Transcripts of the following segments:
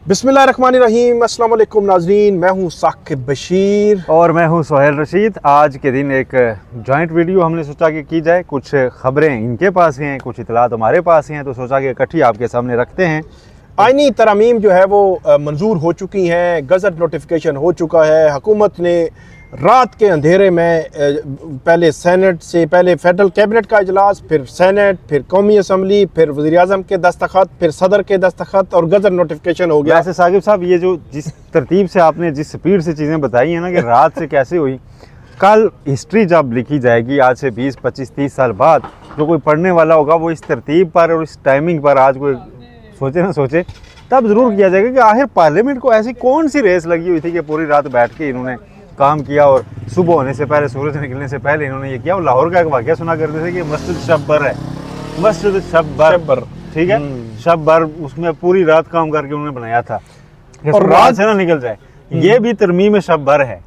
बिस्मिल्लाहिर्रहमानिर्रहीम, अस्सलाम वालेकुम नाजरीन, मैं हूँ साकिब बशीर और मैं हूँ सोहेल रशीद। आज के दिन एक जॉइंट वीडियो हमने सोचा कि की जाए। कुछ खबरें इनके पास हैं, कुछ इतलात हमारे पास हैं, तो सोचा कि इकट्ठी आपके सामने रखते हैं। आईनी तरमीम जो है वो मंजूर हो चुकी हैं, गज़ट नोटिफिकेशन हो चुका है। हुकूमत ने रात के अंधेरे में पहले सेनेट से पहले फेडरल कैबिनेट का इजलास, फिर सेनेट, फिर कौमी असम्बली, फिर वज़ीर-ए-आज़म के दस्तखत, फिर सदर के दस्तखत और गज़ट नोटिफिकेशन हो गया। वैसे साकिब साहब, ये जो जिस तरतीब से आपने जिस स्पीड से चीज़ें बताई हैं ना कि रात से कैसे हुई, कल हिस्ट्री जब लिखी जाएगी आज से 20, 25, 30 साल बाद, जो कोई पढ़ने वाला होगा वो इस तरतीब पर और इस टाइमिंग पर आज कोई सोचे ना सोचे, तब ज़रूर किया जाएगा कि आखिर पार्लियामेंट को ऐसी कौन सी रेस लगी हुई थी कि पूरी रात बैठ के इन्होंने काम किया और सुबह होने से पहले, सूरज निकलने से पहले इन्होंने ये किया। और लाहौर का एक वाक़या सुना करते थे कि मस्जिद शब-बर है, मस्जिद शब-बर, ठीक है, शब-बर, उसमें पूरी रात काम करके उन्होंने बनाया था और रात से ना निकल जाए। ये भी तरमीम शब-बर है,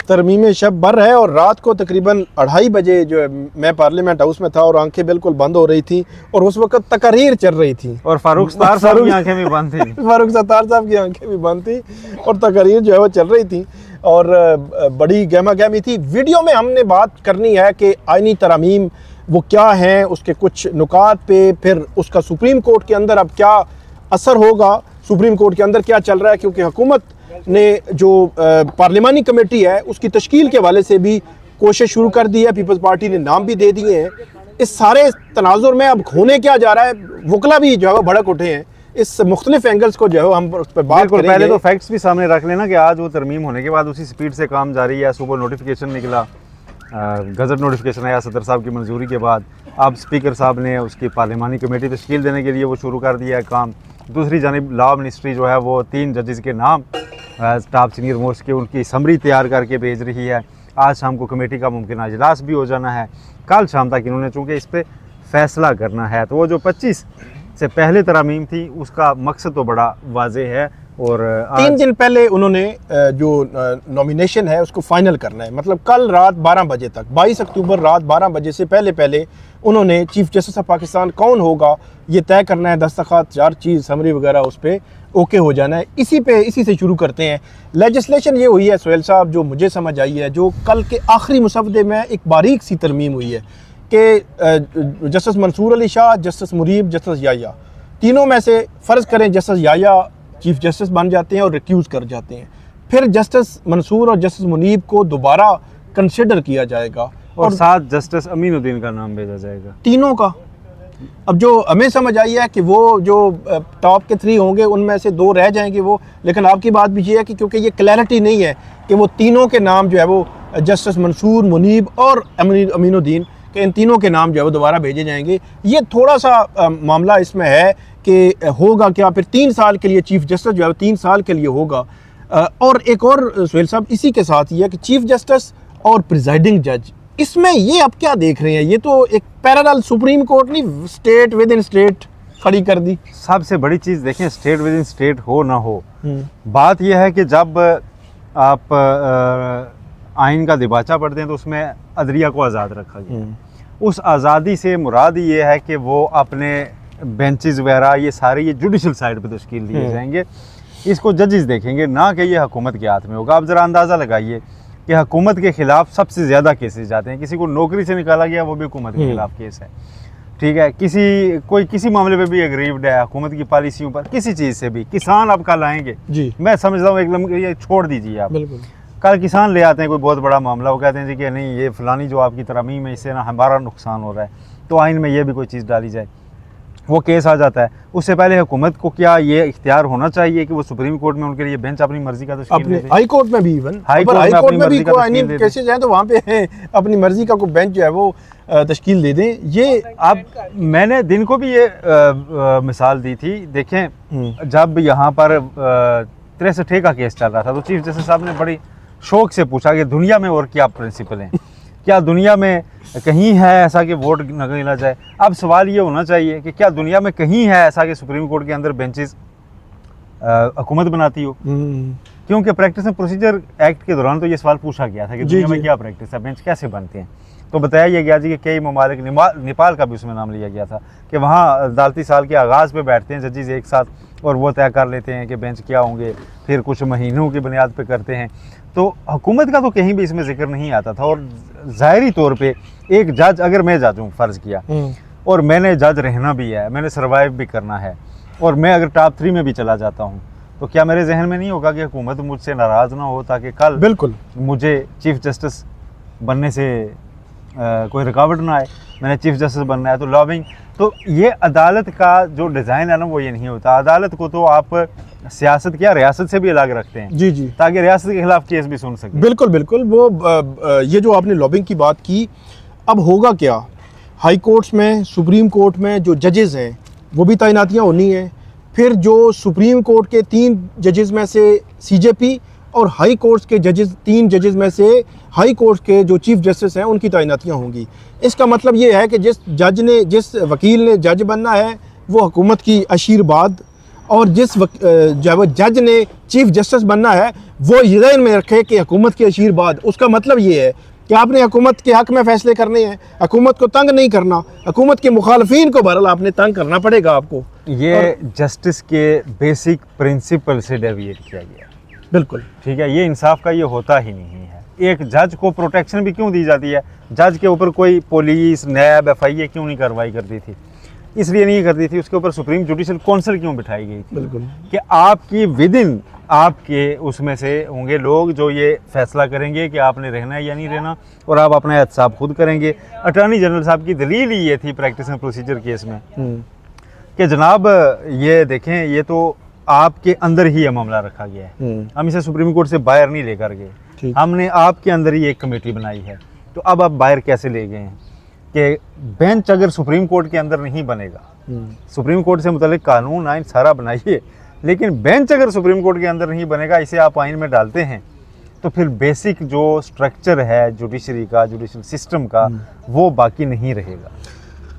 तरमीम शब बर है। और रात को तकरीबन 2:30 बजे जो है मैं पार्लियामेंट हाउस में था और आंखें बिल्कुल बंद हो रही थी और उस वक्त तकरीर चल रही थी और फारूक सत्तार साहब की आंखें भी बंद थी फारूक सत्तार साहब की आंखें भी बंद थी और तकरीर जो है वो चल रही थी और बड़ी गहमा गहमी थी। वीडियो में हमने बात करनी है कि आईनी तरमीम वो क्या है, उसके कुछ नुकात पे, फिर उसका सुप्रीम कोर्ट के अंदर अब क्या असर होगा, सुप्रीम कोर्ट के अंदर क्या चल रहा है, क्योंकि हुकूमत ने जो पार्लिमानी कमेटी है उसकी तश्कील के हवाले से भी कोशिश शुरू कर दी है। पीपल्स पार्टी ने नाम भी दे दिए हैं। इस सारे तनाजुर में अब होने क्या जा रहा है, वकला भी जो है भड़क उठे हैं। इस मुख्तलिफ एंगल्स को जो है हम उस पर बात करेंगे। पहले तो फैक्ट्स भी सामने रख लेना कि आज वो तरमीम होने के बाद उसी स्पीड से काम जारी है। सुबह नोटिफिकेशन निकला, गज़ट नोटिफिकेशन आया सदर साहब की मंजूरी के बाद। अब स्पीकर साहब ने उसकी पार्लिमानी कमेटी तश्कील देने के लिए वो शुरू कर दिया है काम। दूसरी जानिब लॉ मिनिस्ट्री जो है वो 3 जजेस के नाम टॉप सीनियर मोस्ट के उनकी समरी तैयार करके भेज रही है। आज शाम को कमेटी का मुमकिन इजलास भी हो जाना है। कल शाम तक इन्होंने चूँकि इस पर फैसला करना है, तो वो जो 25 से पहले तरमीम थी उसका मकसद तो बड़ा वाज़े है। और 3 दिन पहले उन्होंने जो नॉमिनेशन है उसको फाइनल करना है, मतलब कल रात 12 बजे तक, 22 अक्टूबर रात 12 बजे से पहले उन्होंने चीफ जस्टिस ऑफ पाकिस्तान कौन होगा ये तय करना है। दस्तखत, 4 चीज़, समरी वगैरह उस पर ओके हो जाना है। इसी से शुरू करते हैं। लेजिस्लेशन ये हुई है सोहेल साहब, जो मुझे समझ आई है, जो कल के आखिरी मुसवदे में एक बारीक सी तरमीम हुई है कि justice Mansoor Ali Shah, justice Munib, justice Yahya, तीनों में से फ़र्ज़ करें जस्टिस याया चीफ जस्टिस बन जाते हैं और रिक्यूज़ कर जाते हैं, फिर जस्टिस मंसूर और जस्टिस मुनीब को दोबारा कंसिडर किया जाएगा और साथ जस्टिस अमीनुद्दीन का नाम भेजा जाएगा, तीनों का। अब जो हमें समझ आई है कि वो जो टॉप के 3 होंगे उनमें से 2 रह जाएंगे वो, लेकिन आपकी बात भी ये है कि क्योंकि ये क्लैरिटी नहीं है कि वो तीनों के नाम जो है वो जस्टिस मंसूर, मुनीब और अमीनुद्दीन के, इन तीनों के नाम जो है वो दोबारा भेजे जाएंगे। ये थोड़ा सा मामला इसमें है कि होगा क्या। फिर 3 साल के लिए चीफ जस्टिस जो है 3 साल के लिए होगा। और एक और सोहेल साहब इसी के साथ ये है कि चीफ जस्टिस और प्रिजाइडिंग जज, इसमें ये आप क्या देख रहे हैं? ये तो एक पैरेलल सुप्रीम कोर्ट नहीं, स्टेट विद इन स्टेट खड़ी कर दी। सबसे बड़ी चीज़ देखें, स्टेट विद इन स्टेट हो ना हो, बात यह है कि जब आप आइन का दिबाचा पढ़ते हैं तो उसमें अदलिया को आज़ाद रखा गया। उस आज़ादी से मुराद ये है कि वो अपने बेंचेस वगैरह ये सारे ये जुडिशल साइड पे तश्कील दिए जाएंगे। इसको जजेस देखेंगे, ना कि ये हुकूमत के हाथ में होगा। आप ज़रा अंदाज़ा लगाइए कि हुकूमत के ख़िलाफ़ सबसे ज़्यादा केसेस जाते हैं। किसी को नौकरी से निकाला गया वो भी हुकूमत के ख़िलाफ़ केस है, ठीक है। किसी मामले पे भी एग्रीव्ड है हुकूमत की पॉलिसियों पर, किसी चीज़ से भी। किसान अब कल आएंगे जी, मैं समझता हूँ एकदम ये छोड़ दीजिए आप, बिल्कुल कल किसान ले आते हैं कोई बहुत बड़ा मामला, वो कहते हैं जी कि नहीं ये फ़लानी जो आपकी तरमीम है इससे ना हमारा नुकसान हो रहा है, तो आइन में ये भी कोई चीज़ डाली जाए, वो केस आ जाता है। उससे पहले हुकूमत को क्या ये इख्तियार होना चाहिए कि वो सुप्रीम कोर्ट में उनके लिए बेंच अपनी मर्जी का तश्कील दे, हाई कोर्ट में भी, इवन हाई कोर्ट में भी कोई आईनी केसेस हैं तो वहाँ पे अपनी मर्जी का कोई बेंच जो है वो तश्कील दे दें। ये अब मैंने दिन को भी ये मिसाल दी थी। देखें, जब यहाँ पर 63 का केस चल रहा था तो चीफ जस्टिस साहब ने बड़ी शौक से पूछा कि दुनिया में और क्या प्रिंसिपल हैं, क्या दुनिया में कहीं है ऐसा कि वोट न गिना जाए। अब सवाल ये होना चाहिए कि क्या दुनिया में कहीं है ऐसा कि सुप्रीम कोर्ट के अंदर बेंचेस हुकूमत बनाती हो, क्योंकि प्रैक्टिस एंड प्रोसीजर एक्ट के दौरान तो ये सवाल पूछा गया था कि दुनिया में क्या प्रैक्टिस है, बेंच कैसे बनते हैं। तो बताया ये गया जी कि कई ममालिक, नेपाल का भी उसमें नाम लिया गया था कि वहाँ अदालती साल के आगाज़ पे बैठते हैं जजेस एक साथ और वो तय कर लेते हैं कि बेंच क्या होंगे, फिर कुछ महीनों की बुनियाद पे करते हैं। तो हुकूमत का तो कहीं भी इसमें जिक्र नहीं आता था। और ज़ाहिरी तौर पे एक जज, अगर मैं जज हूँ फ़र्ज़ किया और मैंने जज रहना भी है, मैंने सर्वाइव भी करना है और मैं अगर टॉप 3 में भी चला जाता हूँ, तो क्या मेरे जहन में नहीं होगा कि हुकूमत मुझसे नाराज़ ना हो ताकि कल बिल्कुल मुझे चीफ जस्टिस बनने से कोई रुकावट ना आए। मैंने चीफ जस्टिस बनना है तो लॉबिंग, तो ये अदालत का जो डिज़ाइन है ना वो ये नहीं होता। अदालत को तो आप सियासत क्या रियासत से भी अलग रखते हैं, जी जी, ताकि रियासत के खिलाफ केस भी सुन सके। बिल्कुल बिल्कुल। वो ये जो आपने लॉबिंग की बात की, अब होगा क्या, हाई कोर्ट्स में, सुप्रीम कोर्ट में जो जजेस हैं वो भी तैनातियाँ होनी हैं। फिर जो सुप्रीम कोर्ट के 3 जजेस में से सीजेपी और हाई कोर्ट्स के जजेस, 3 जजेस में से हाई कोर्ट के जो चीफ जस्टिस हैं उनकी तैनातियाँ होंगी। इसका मतलब ये है कि जिस वकील ने जज बनना है वो हुकूमत की आशीर्वाद, और जिस जज ने चीफ जस्टिस बनना है वो ये ज़हन में रखे कि हुकूमत की आशीर्वाद। उसका मतलब ये है कि आपने हुकूमत के हक़ में फ़ैसले करने हैं, हुकूमत को तंग नहीं करना, हुकूमत के मुखालफीन को बहरहाल आपने तंग करना पड़ेगा आपको। ये जस्टिस के बेसिक प्रिंसिपल से डेविएट किया गया। बिल्कुल ठीक है, ये इंसाफ का ये होता ही नहीं है। एक जज को प्रोटेक्शन भी क्यों दी जाती है? जज के ऊपर कोई पुलिस, नैब, FIA क्यों नहीं कार्रवाई करती थी? इसलिए नहीं करती थी, उसके ऊपर सुप्रीम जुडिशल काउंसिल क्यों बिठाई गई थी? बिल्कुल, कि आपकी विद इन आपके उसमें से होंगे लोग जो ये फैसला करेंगे कि आपने रहना है या नहीं रहना, और आप अपना एहतसाब खुद करेंगे। अटॉर्नी जनरल साहब की दलील ही ये थी प्रैक्टिस एंड प्रोसीजर केस में कि जनाब ये देखें, ये तो आपके अंदर ही ये मामला रखा गया है, हम इसे सुप्रीम कोर्ट से बाहर नहीं लेकर गए, हमने आपके अंदर ही एक कमेटी बनाई है, तो अब आप बाहर कैसे ले गए हैं? कि बेंच अगर सुप्रीम कोर्ट के अंदर नहीं बनेगा, सुप्रीम कोर्ट से मुतालिक कानून आइन सारा बनाइए, लेकिन बेंच अगर सुप्रीम कोर्ट के अंदर नहीं बनेगा, इसे आप आइन में डालते हैं, तो फिर बेसिक जो स्ट्रक्चर है जुडिशरी का, जुडिशल सिस्टम का, वो बाकी नहीं रहेगा।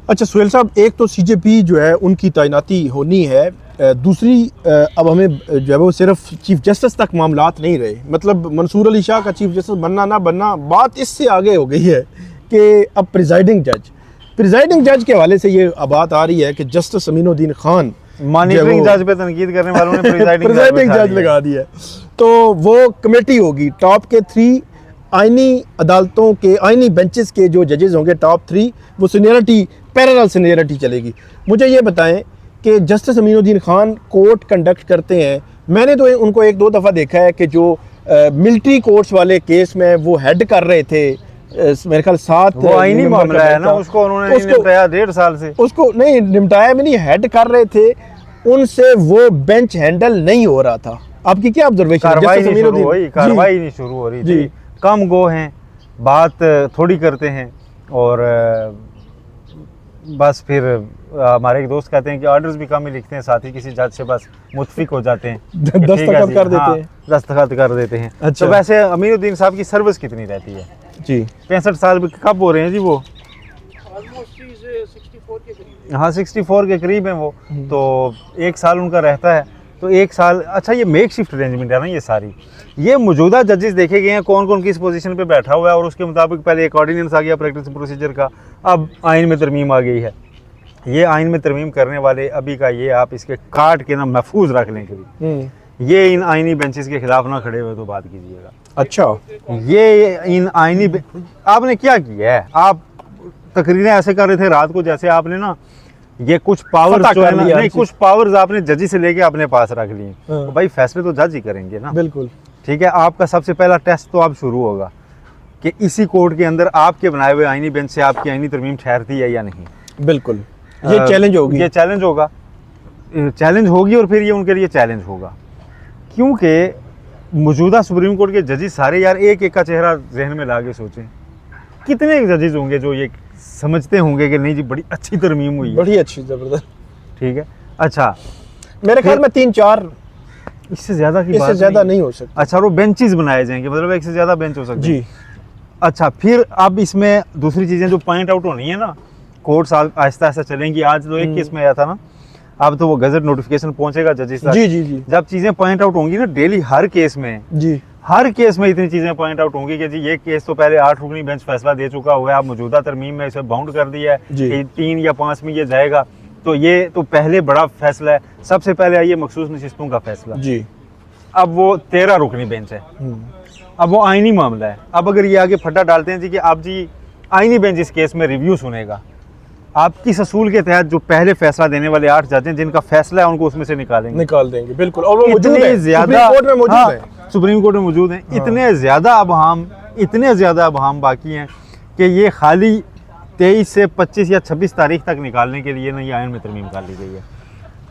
अच्छा सुहेल साहब, एक तो सीजेपी जो है उनकी तैनाती होनी है, दूसरी अब हमें जो है वो सिर्फ चीफ जस्टिस तक मामलात नहीं रहे, मतलब मंसूर अली शाह का चीफ जस्टिस बनना ना बनना, बात इससे आगे हो गई है कि अब प्रिजाइडिंग जज के हवाले से ये बात आ रही है कि जस्टिस अमीनुद्दीन खान मॉनिटरिंग जज पे तनकीद करने वालों ने प्रिजाइडिंग जज लगा दिया है। तो वो कमेटी होगी, टॉप के 3 आइनी अदालतों के, आइनी बेंचेस के जो जजेस होंगे टॉप 3, वो सीनियरिटी, पैरेलल सीनियरिटी चलेगी। मुझे ये बताएं कि justice Aminuddin Khan court conduct करते हैं, मैंने तो उनको 1-2 दफ़ा देखा है कि जो मिलिट्री कोर्ट्स वाले केस में वो हेड कर रहे थे, मेरे ख्याल 7 वो आईनी मामला है ना, उसको उन्होंने निपटाया 1.5 साल से, उसको नहीं निपटाया भी नहीं, हेड कर रहे थे, उनसे वो बेंच हैंडल नहीं हो रहा था। आपकी क्या ऑब्जर्वेशन? कार्रवाई नहीं शुरू हो रही थी, कम गो हैं, बात थोड़ी करते हैं, और बस फिर हमारे एक दोस्त कहते हैं कि ऑर्डर्स भी कम ही लिखते हैं, साथ ही किसी जज से बस मुतफिक हो जाते हैं, दस्तखत कर देते हैं। अच्छा। तो वैसे अमीनुद्दीन साहब की सर्विस कितनी रहती है जी? 65 साल कब हो रहे हैं जी वो? हाँ 64 के करीब हैं वो, तो 1 साल उनका रहता है, तो 1 साल। अच्छा, ये मेक शिफ्ट अरेंजमेंट है ना, ये सारी, ये मौजूदा जजेस देखे गए हैं कौन कौन किस पोजीशन पे बैठा हुआ है, और उसके मुताबिक पहले एक ऑर्डिनेंस आ गया प्रैक्टिस प्रोसीजर का, अब आइन में तरमीम आ गई है। ये आइन में तरमीम करने वाले अभी का ये आप इसके काट के ना महफूज रख लें कभी, ये इन आइनी बेंचेस के खिलाफ ना खड़े हुए तो बात कीजिएगा। अच्छा, ये इन आइनी आपने क्या किया है? आप तकरीरें ऐसे कर रहे थे रात को जैसे आपने ना ये कुछ पावर्स जो है ना, नहीं कुछ पावर्स आपने जजी से लेके अपने पास रख लिए, तो भाई फैसले तो जज ही करेंगे ना। बिल्कुल ठीक है, आपका सबसे पहला टेस्ट तो अब शुरू होगा कि इसी कोर्ट के अंदर आपके बनाए हुए आइनी बेंच से आपकी आइनी तरमीम ठहरती है या नहीं। बिल्कुल, ये चैलेंज होगी, ये चैलेंज होगा, चैलेंज होगी, और फिर ये उनके लिए चैलेंज होगा, क्योंकि मौजूदा सुप्रीम कोर्ट के जजेस सारे यार एक एक का चेहरा जहन में ला के सोचें, कितने जजेस होंगे जो ये समझते होंगे कि नहीं जी बड़ी अच्छी तरमीम हुई है, बड़ी अच्छी, जबरदस्त। ठीक है, अच्छा मेरे ख्याल में 3-4, इससे ज्यादा की इससे ज्यादा नहीं हो सकता। अच्छा, वो बेंचेस बनाए जाएंगे, मतलब एक से ज्यादा बेंच हो सकते हैं जी। अच्छा, फिर अब इसमें दूसरी चीजें जो पॉइंट आउट होनी है ना, कोर्ट्स आहिस्ता आहिस्ता चलेंगी। आज तो एक केस में आया था ना, अब तो वो गजट नोटिफिकेशन पहुंचेगा जजेस तक। जी जी जी। जब चीजें पॉइंट आउट होंगी ना डेली हर केस में जी, हर केस में इतनी चीज़ें पॉइंट आउट होंगी कि जी ये केस तो पहले 8 रुकनी बेंच फैसला दे चुका हुआ है, आप मौजूदा तरमीम में इसे बाउंड कर दिया है कि 3 या 5 में ये जाएगा, तो ये तो पहले बड़ा फैसला है। सबसे पहले आइए मखसूस नशिस्तों का फैसला जी। अब वो 13 रुकनी बेंच है, अब वो आईनी मामला है। अब अगर ये आगे फटा डालते हैं जी कि अब जी आईनी बेंच इस केस में रिव्यू सुनेगा, आप किस असूल के तहत जो पहले फैसला देने वाले 8 जज हैं जिनका फैसला है उनको उसमें से निकाल देंगे बिल्कुल, और वो इतने ज्यादा सुप्रीम कोर्ट में मौजूद हैं, इतने ज्यादा अबहाम बाकी हैं कि ये खाली 23 से 25 या 26 तारीख तक निकालने के लिए नई आयन में तरमीम कर ली गई है।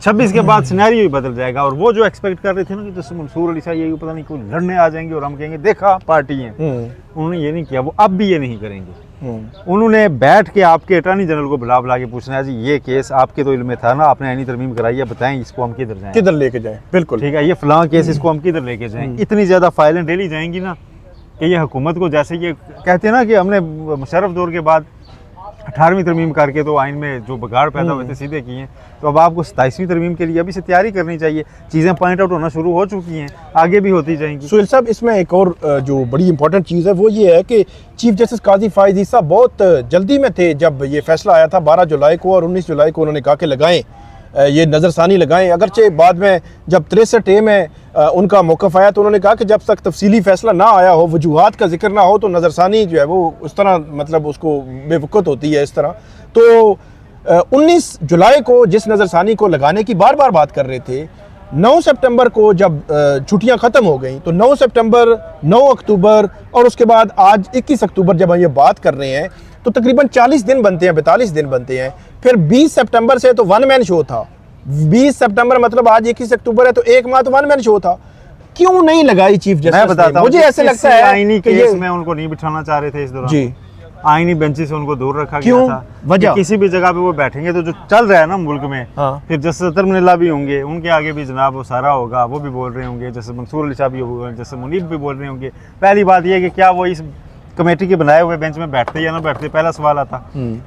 26 के बाद सिनेरियो ही बदल जाएगा। और वो जो एक्सपेक्ट कर रहे थे ना कि जैसे मंसूर अली शाह ये पता नहीं कोई लड़ने आ जाएंगे और हम कहेंगे देखा पार्टी है, उन्होंने ये नहीं किया, वो अब भी ये नहीं करेंगे। उन्होंने बैठ के आपके अटॉर्नी जनरल को बुला के पूछना है जी ये केस आपके तो इल्म में था ना, आपने आईनी तरमीम कराई है, बताएं इसको हम किधर लेके जाएं। बिल्कुल ठीक है, ये फलां केस इसको हम किधर लेके जाएं। इतनी ज़्यादा फाइलें डेली जाएंगी ना कि ये हुकूमत को, जैसे ये कहते हैं ना कि हमने मुशर्रफ दौर के बाद 18वीं तरमीम करके तो आइन में जो बगाड़ पैदा हुए थे सीधे किए हैं, तो अब आपको 27वीं तरमीम के लिए अभी से तैयारी करनी चाहिए। चीज़ें पॉइंट आउट होना शुरू हो चुकी हैं, आगे भी होती जाएंगी। सुहेल साहब, इसमें एक और जो बड़ी इंपॉर्टेंट चीज़ है वो ये है कि चीफ जस्टिस काजी फायज़ ईसा बहुत जल्दी में थे जब ये फैसला आया था 12 जुलाई को, और 19 जुलाई को उन्होंने कहा कि लगाएं, ये नज़रसानी लगाएं। अगरचे बाद में जब 63A में उनका मौक़िफ़ आया तो उन्होंने कहा कि जब तक तफसीली फ़ैसला ना आया हो, वजूहात का जिक्र ना हो, तो नज़रसानी जो है वो उस तरह मतलब उसको बेवक़्त होती है इस तरह। तो 19 जुलाई को जिस नज़रसानी को लगाने की बार बार बात कर रहे थे, 9 सितंबर को जब छुट्टियां ख़त्म हो गई तो 9 सितंबर, 9 अक्टूबर और उसके बाद आज 21 अक्टूबर जब हम ये बात कर रहे हैं तो तकरीबन 40 दिन बनते हैं, 42 दिन बनते हैं। फिर 20 सितंबर से तो वन मैन शो था, 20 सितंबर मतलब आज 21 अक्टूबर है तो एक माह तो वन मैन शो था। क्यों नहीं लगाई चीफ जस्टिस? मैं बताता हूं, मुझे ऐसे लगता है आईनी केस में उनको नहीं बिठाना चाह रहे थे इस दौरान जी, आईनी बेंचेस से उनको दूर रखा गया था। वजह किसी भी जगह पे वो बैठेंगे तो जो चल रहा है ना मुल्क में, फिर जस्टिस अतर मुनिल्लाह भी होंगे, उनके आगे भी जनाब वो सारा होगा, वो भी बोल रहे होंगे, जैसे मंसूर अली शाह भी होंगे, जैसे मुनीब भी बोल रहे होंगे। पहली बात यह है कि क्या वो इस कमेटी के बनाए हुए बेंच में बैठते या ना बैठते, पहला सवाल आता।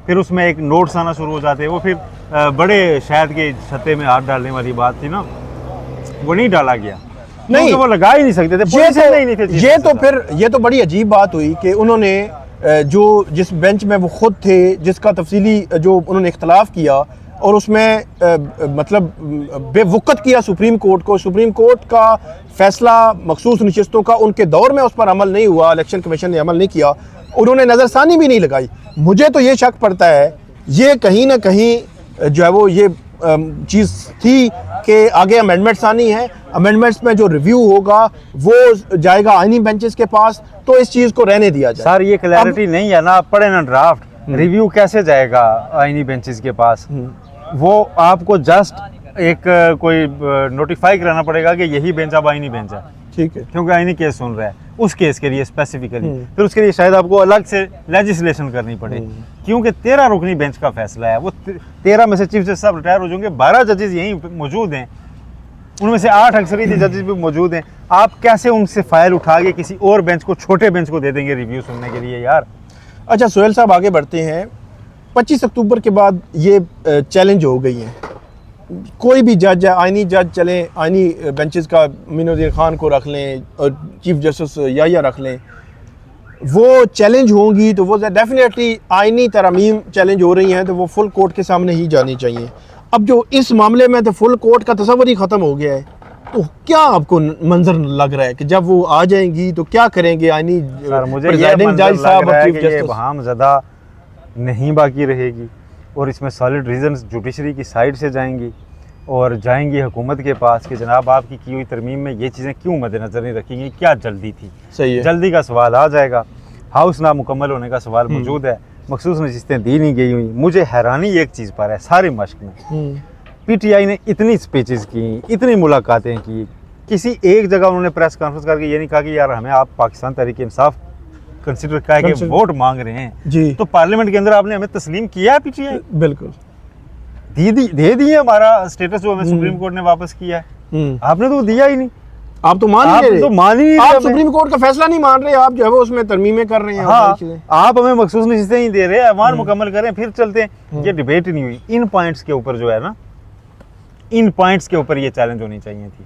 फिर उसमें एक नोट्स आना शुरू हो जाते, वो फिर बड़े शायद के छत्ते में हाथ डालने वाली बात थी ना, वो नहीं डाला गया, नहीं वो लगा ही नहीं सकते थे। ये तो बड़ी अजीब बात हुई कि उन्होंने जो जिस बेंच में वो खुद थे, जिसका तफसीली जो उन्होंने इख्तलाफ किया और उसमें मतलब बेवक़्त किया सुप्रीम कोर्ट को, सुप्रीम कोर्ट का फैसला मखसूस नशिस्तों का उनके दौर में उस पर अमल नहीं हुआ, इलेक्शन कमीशन ने अमल नहीं किया, उन्होंने नज़रसानी भी नहीं लगाई। मुझे तो ये शक पड़ता है ये कहीं ना कहीं जो है वो ये चीज़ थी कि आगे अमेंडमेंट्स आनी है, अमेंडमेंट्स में जो रिव्यू होगा वो जाएगा आईनी बेंचेस के पास, तो इस चीज़ को रहने दिया जाए। सर ये क्लैरिटी नहीं है ना, आप पढ़े ना ड्राफ्ट, रिव्यू कैसे जाएगा आईनी बेंचेस के पास? वो आपको जस्ट एक कोई नोटिफाई कराना पड़ेगा कि यही बेंच अब आईनी बेंच है, ठीक है, क्योंकि आईनी केस सुन रहा है उस केस के लिए स्पेसिफिकली। फिर उसके लिए शायद आपको अलग से लेजिस्लेशन करनी पड़े, क्योंकि 13 रुकनी बेंच का फैसला है। वो 13 में से चीफ जस्टिस साहब रिटायर हो जाएंगे, 12 जजेस यहीं मौजूद हैं, उनमें से 8 अक्सरियती जजेस भी मौजूद हैं। आप कैसे उनसे फाइल उठा के किसी और बेंच को, छोटे बेंच को दे देंगे रिव्यू सुनने के लिए यार? अच्छा सुहेल साहब, आगे बढ़ते हैं। 25 अक्टूबर के बाद ये चैलेंज हो गई है, कोई भी जज है, आईनी जज चले, आईनी बेंचेस का मीनुद्दीन खान को रख लें और चीफ जस्टिस याहिया रख लें, वो चैलेंज होंगी तो वो डेफिनेटली आईनी तरमीम चैलेंज हो रही हैं तो वो फुल कोर्ट के सामने ही जानी चाहिए। अब जो इस मामले में तो फुल कोर्ट का तस्वर ही ख़त्म हो गया है, तो क्या आपको मंजर लग रहा है कि जब वो आ जाएंगी तो क्या करेंगे आईनी प्रेसिडेंट जज साहब और चीफ जस्टिस? बहाम ज़्यादा नहीं बाकी रहेगी और इसमें सॉलिड रीजंस जुडिशरी की साइड से जाएंगी और जाएंगी हुकूमत के पास कि जनाब आपकी की हुई तरमीम में ये चीज़ें क्यों मद्देनज़र नहीं रखी, क्या जल्दी थी? सही है, जल्दी का सवाल आ जाएगा, हाउस ना मुकम्मल होने का सवाल मौजूद है, मखसूस नशिस्तें दी नहीं गई हुई। मुझे हैरानी एक चीज़ पर है, सारे मश्क में PTI ने इतनी स्पीचेस की, इतनी मुलाकातें की, किसी एक जगह उन्होंने प्रेस कॉन्फ्रेंस करके ये नहीं कहा कि यार हमें आप पाकिस्तान तहरीक इंसाफ कंसिडर करके वोट मांग रहे हैं जी, तो पार्लियामेंट के अंदर आपने हमें तस्लीम किया है PTI? बिल्कुल दे दिए, हमारा स्टेटस जो हमें सुप्रीम कोर्ट ने वापस किया है, आपने तो दिया ही नहीं। आप तो मान ही नहीं, आप सुप्रीम कोर्ट का फैसला नहीं मान रहे, आप जो है वो उसमें तरमीमें कर रहे हैं। हाँ, आप हमें मखसूस नशिस्तें ही दे रहे हैं, अवान मुकम्मल करें फिर चलते हैं। ये डिबेट ही नहीं हुई। इन पॉइंट्स के ऊपर जो है ना, इन पॉइंट्स के ऊपर ये चैलेंज होनी चाहिए थी,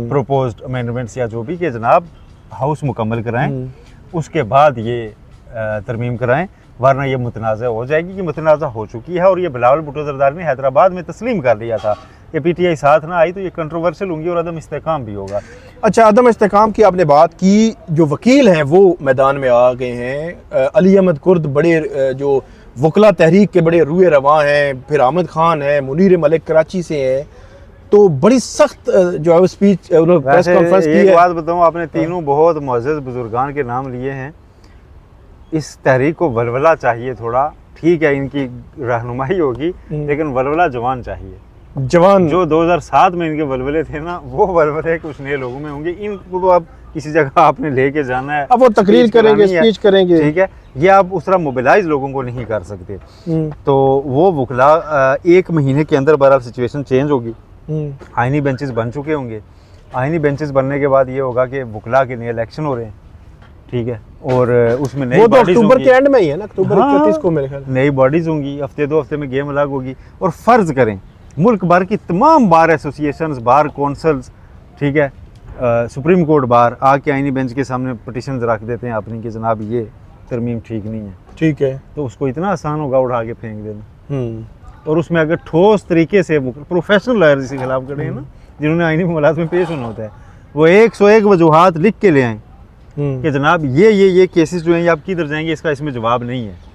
प्रोपोज्ड अमेंडमेंट्स या जो भी, कि जनाब हाउस मुकम्मल कराएं, उसके बाद ये तरमीम कराएं, वरना ये मुतनाज़ हो जाएगी कि मुतनाज़ हो चुकी है। और ये बिलावल भुट्टो ज़रदारी ने हैदराबाद में तस्लीम कर लिया था कि PTI साथ ना आई तो ये कंट्रोवर्शियल होंगी और अदम इस्तेकाम भी होगा। अच्छा, अदम इस्तेकाम की आपने बात की, जो वकील हैं वो मैदान में आ गए हैं। अली अहमद कुर्द बड़े जो वकला तहरीक के बड़े रूए रवां हैं, फिर अहमद खान है, मुनीर मलिक कराची से हैं, तो बड़ी सख्त जो है वो स्पीच उन्होंने प्रेस कॉन्फ्रेंस की है। एक बात बताऊं, आपने तीनों बहुत मुअज़्ज़ज़ बुजुर्गान के नाम लिए हैं। इस तहरीक को वलवला चाहिए थोड़ा, ठीक है इनकी रहनुमाई होगी, लेकिन वलवला जवान चाहिए। जवान जो 2007 में इनके वलवले थे ना, वो वलवले कुछ नए लोगों में होंगे। इनको तो अब किसी जगह आपने लेके जाना है, अब वो तकरीर करेंगे, स्पीच करेंगे, ठीक है, ये आप उस तरह मोबिलाइज लोगों को नहीं कर सकते। तो वो वकला 1 महीने के अंदर बहरहाल सिचुएशन चेंज होगी, आइनी बेंचेस बन चुके होंगे। आइनी बेंचेस बनने के बाद ये होगा कि वकला के नए इलेक्शन हो रहे हैं, ठीक है, और उसमें नई वो तो अक्टूबर के एंड में ही है ना, अक्टूबर 31 को मेरे ख्याल नई बॉडीज होंगी। हफ्ते 2 हफ्ते में गेम अलग होगी। और फ़र्ज़ करें मुल्क भर की तमाम बार एसोसिएशंस, बार कौंसल्स, ठीक है, सुप्रीम कोर्ट बार आके आइनी बेंच के सामने पटिशन रख देते हैं अपनी कि जनाब ये तरमीम ठीक नहीं है, ठीक है, तो उसको इतना आसान होगा उठा के फेंक देना। और उसमें अगर ठोस तरीके से प्रोफेशनल लॉयर जिसके खिलाफ खड़े हैं ना, जिन्होंने आइनी मामलात में पेश होना होता है, वो 101 वजूहात लिख के ले आएँ कि जनाब ये केसेस जो हैं ये आप किधर जाएंगे, इसका इसमें जवाब नहीं है।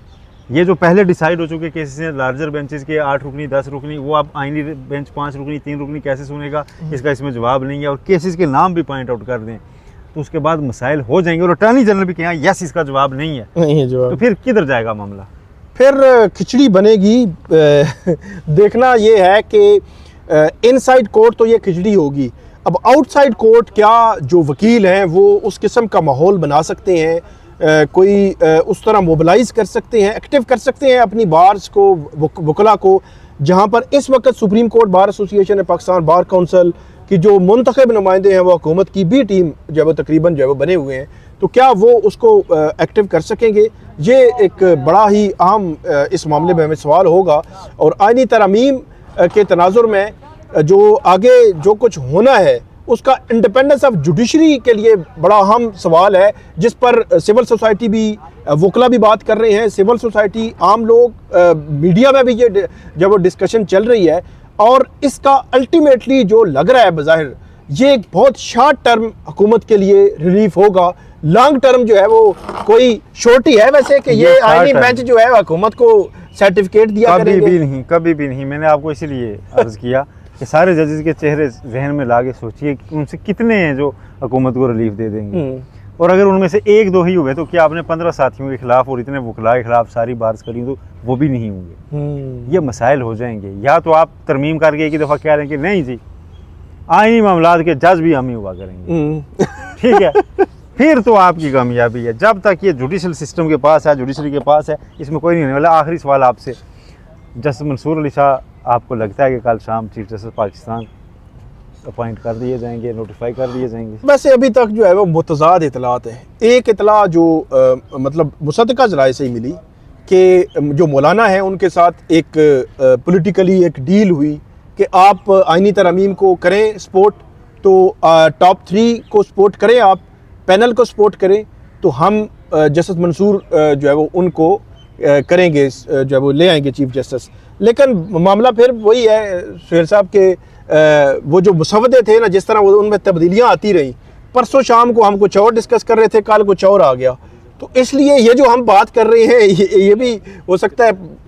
ये जो पहले डिसाइड हो चुके केसेस हैं लार्जर बेंचेस के 8 रुकनी 10 रुकनी, वो आप आइनी बेंच 5 रुकनी 3 रुकनी कैसे सुनेगा, इसका इसमें जवाब नहीं है। और केसेस के नाम भी पॉइंट आउट कर दें तो उसके बाद मसाइल हो जाएंगे। और अटॉर्नी जनरल भी कहें यस इसका जवाब नहीं है, तो फिर किधर जाएगा मामला, फिर खिचड़ी बनेगी। देखना ये है कि इनसाइड कोर्ट तो ये खिचड़ी होगी, अब आउटसाइड कोर्ट क्या जो वकील हैं वो उस किस्म का माहौल बना सकते हैं, कोई उस तरह मोबिलाइज कर सकते हैं, एक्टिव कर सकते हैं अपनी बार्स को, वकला को, जहां पर इस वक्त सुप्रीम कोर्ट बार एसोसिएशन है, पाकिस्तान बार काउंसिल की जो मुंतखब नुमाइंदे हैं वो हुकूमत की भी टीम जो है वो तकरीबन जो है वो बने हुए हैं, तो क्या वो उसको एक्टिव कर सकेंगे? ये एक बड़ा ही अहम इस मामले में हमें सवाल होगा। और आइनी तरमीम के तनाजुर में जो आगे जो कुछ होना है उसका इंडिपेंडेंस ऑफ जुडिशरी के लिए बड़ा अहम सवाल है, जिस पर सिविल सोसाइटी भी, वकला भी बात कर रहे हैं, सिविल सोसाइटी, आम लोग, मीडिया में भी ये जब वो डिस्कशन चल रही है। और इसका अल्टीमेटली जो लग रहा है बज़ाहिर ये एक बहुत शॉर्ट टर्म हुकूमत के लिए रिलीफ होगा, लॉन्ग टर्म जो है वो कोई शॉर्टी है वैसे कि ये आईनी बेंच जो है हुकूमत को सर्टिफिकेट दिया करेंगे। कभी भी नहीं। मैंने आपको इसीलिए अर्ज किया कि सारे जजेस के चेहरे जहन में ला के सोचिए कि उनसे कितने हैं जो हुकूमत को रिलीफ दे देंगे, और अगर उनमें से 1-2 ही हुए तो क्या आपने 15 साथियों के खिलाफ और इतने वकला के खिलाफ सारी बार्स करी तो वो भी नहीं होंगे। ये मसाइल हो जाएंगे। या तो आप तरमीम करके एक ही दफ़ा कह रहे हैं कि नहीं जी आईनी मामलात के जज भी हम ही हुआ करेंगे, ठीक है, फिर तो आपकी कामयाबी है। जब तक ये जुडिशल सिस्टम के पास है, जुडिशरी के पास है, इसमें कोई नहीं होने वाला। आखिरी सवाल आपसे, जस्टिस मंसूर अली शाह, आपको लगता है कि कल शाम चीफ जस्टिस पाकिस्तान अपॉइंट कर दिए जाएंगे, नोटिफाई कर दिए जाएंगे? वैसे अभी तक जो है वो मुतज़ाद इतलात है। एक इतला जो मतलब मुसद्दक़ा ज़राए से ही मिली कि जो मौलाना है उनके साथ एक पॉलिटिकली एक डील हुई कि आप आइनी तरमीम को करें सपोर्ट, तो टॉप 3 को सपोर्ट करें, आप पैनल को सपोर्ट करें, तो हम जस्टिस मंसूर जो है वो उनको करेंगे, जो है वो ले आएंगे चीफ जस्टिस। लेकिन मामला फिर वही है सुहेल साहब के वो जो मुसवदे थे ना, जिस तरह वो उनमें तब्दीलियाँ आती रही, परसों शाम को हम कुछ और डिस्कस कर रहे थे, कल कुछ और आ गया, तो इसलिए ये जो हम बात कर रहे हैं ये भी हो सकता है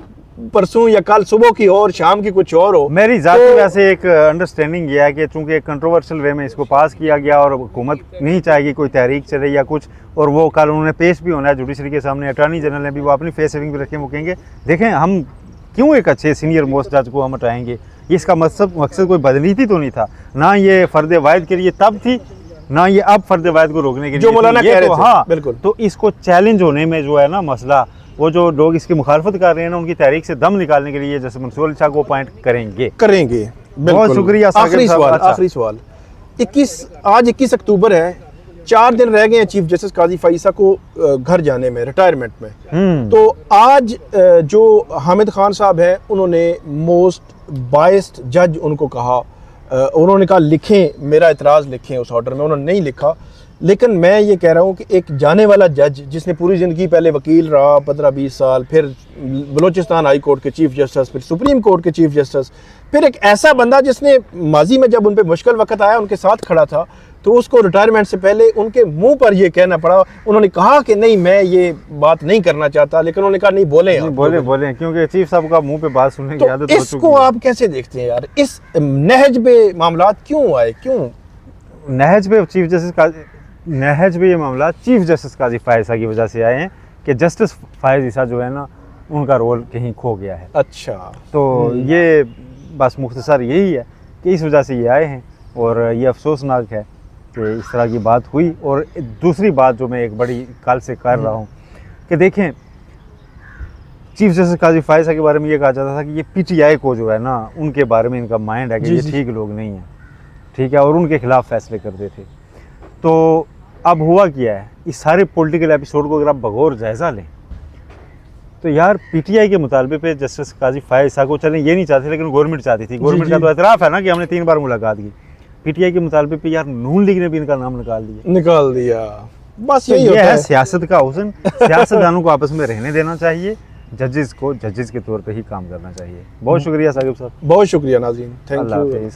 परसों या कल सुबह की और शाम की कुछ और हो। मेरी ज़ाती वैसे एक अंडरस्टैंडिंग ये है कि चूंकि एक कंट्रोवर्शियल वे में इसको पास किया गया और हुकूमत नहीं चाहेगी कोई तहरीक चले या कुछ, और वो कल उन्होंने पेश भी होना है जुडिशरी के सामने, अटॉर्नी जनरल ने भी वो अपनी फेस सेविंग भी रखें, वो कहेंगे देखें हम क्यों एक अच्छे सीनियर मोस्ट जज को हम हटाएंगे। इसका मकसद कोई बदनीति तो नहीं था, ना ये फ़र्द वाहिद के लिए तब थी, ना ये अब फ़र्द वाहिद को रोकने के लिए, जो मौलाना कह रहे थे। हाँ बिल्कुल। तो इसको चैलेंज होने में जो है ना मसला, वो जो लोग इसकी मुखालफत कर रहे हैं ना, उनकी तहरीक से दम निकालने के लिए जैसे मंसूर अली शाह को अपॉइंट करेंगे। बहुत शुक्रिया। आखिरी सवाल, 21 अक्टूबर है, 4 दिन रह गए हैं चीफ जस्टिस काजी फ़ाइसा को घर जाने में, रिटायरमेंट में। तो आज जो हामिद खान साहब हैं उन्होंने मोस्ट बायस्ड जज उनको कहा, उन्होंने कहा लिखें, मेरा एतराज़ लिखें उस ऑर्डर में, उन्होंने नहीं लिखा। लेकिन मैं ये कह रहा हूँ कि एक जाने वाला जज जिसने पूरी ज़िंदगी पहले वकील रहा 15-20 साल, फिर बलूचिस्तान हाई कोर्ट के चीफ जस्टिस, फिर सुप्रीम कोर्ट के चीफ जस्टिस, फिर एक ऐसा बंदा जिसने माजी में जब उन पे मुश्किल वक्त आया उनके साथ खड़ा था, तो उसको रिटायरमेंट से पहले उनके मुंह पर ये कहना पड़ा। उन्होंने कहा कि नहीं मैं ये बात नहीं करना चाहता, लेकिन उन्होंने कहा नहीं बोले आप। बोले क्योंकि चीफ साहब का मुंह पे बात सुनने की आदत हो चुकी है। इसको आप कैसे देखते हैं यार, इस नहज पे मामलात क्यों आए, क्यों नहज पे ये मामला चीफ जस्टिस काजी फायद ईसा की वजह से आए हैं कि जस्टिस फायद ईसा जो है ना उनका रोल कहीं खो गया है। अच्छा, तो ये बस मुख्तसर यही है कि इस वजह से ये आए हैं, और ये अफसोसनाक है कि इस तरह की बात हुई। और दूसरी बात जो मैं एक बड़ी कल से कर रहा हूँ कि देखें, चीफ जस्टिस काजी फायद ईसा के बारे में ये कहा जाता था कि ये पीटीआई को जो है ना उनके बारे में इनका माइंड है कि ये ठीक लोग नहीं हैं, ठीक है, और उनके खिलाफ फैसले करते थे। तो अब हुआ क्या है, इस सारे पॉलिटिकल एपिसोड को अगर आप बगौर जायज़ा लें तो यार पीटीआई के मुतालबे पे जस्टिस काजी फायद ईसा को चलें ये नहीं चाहते, लेकिन गवर्नमेंट चाहती थी। गवर्नमेंट का तो एतराफ़ है ना कि हमने 3 बार मुलाकात की। पीटीआई के मुतालबे पे यार नून लीग ने भी इनका नाम निकाल दिया। बस यही ये है सियासत का हुस्न। सियासतदानों को आपस में रहने देना चाहिए, जजेस को जजेस के तौर पे ही काम करना चाहिए। बहुत शुक्रिया साकिब साहब। बहुत शुक्रिया नाज़रीन, थैंक अल्लाह यू। हाफ़िज़।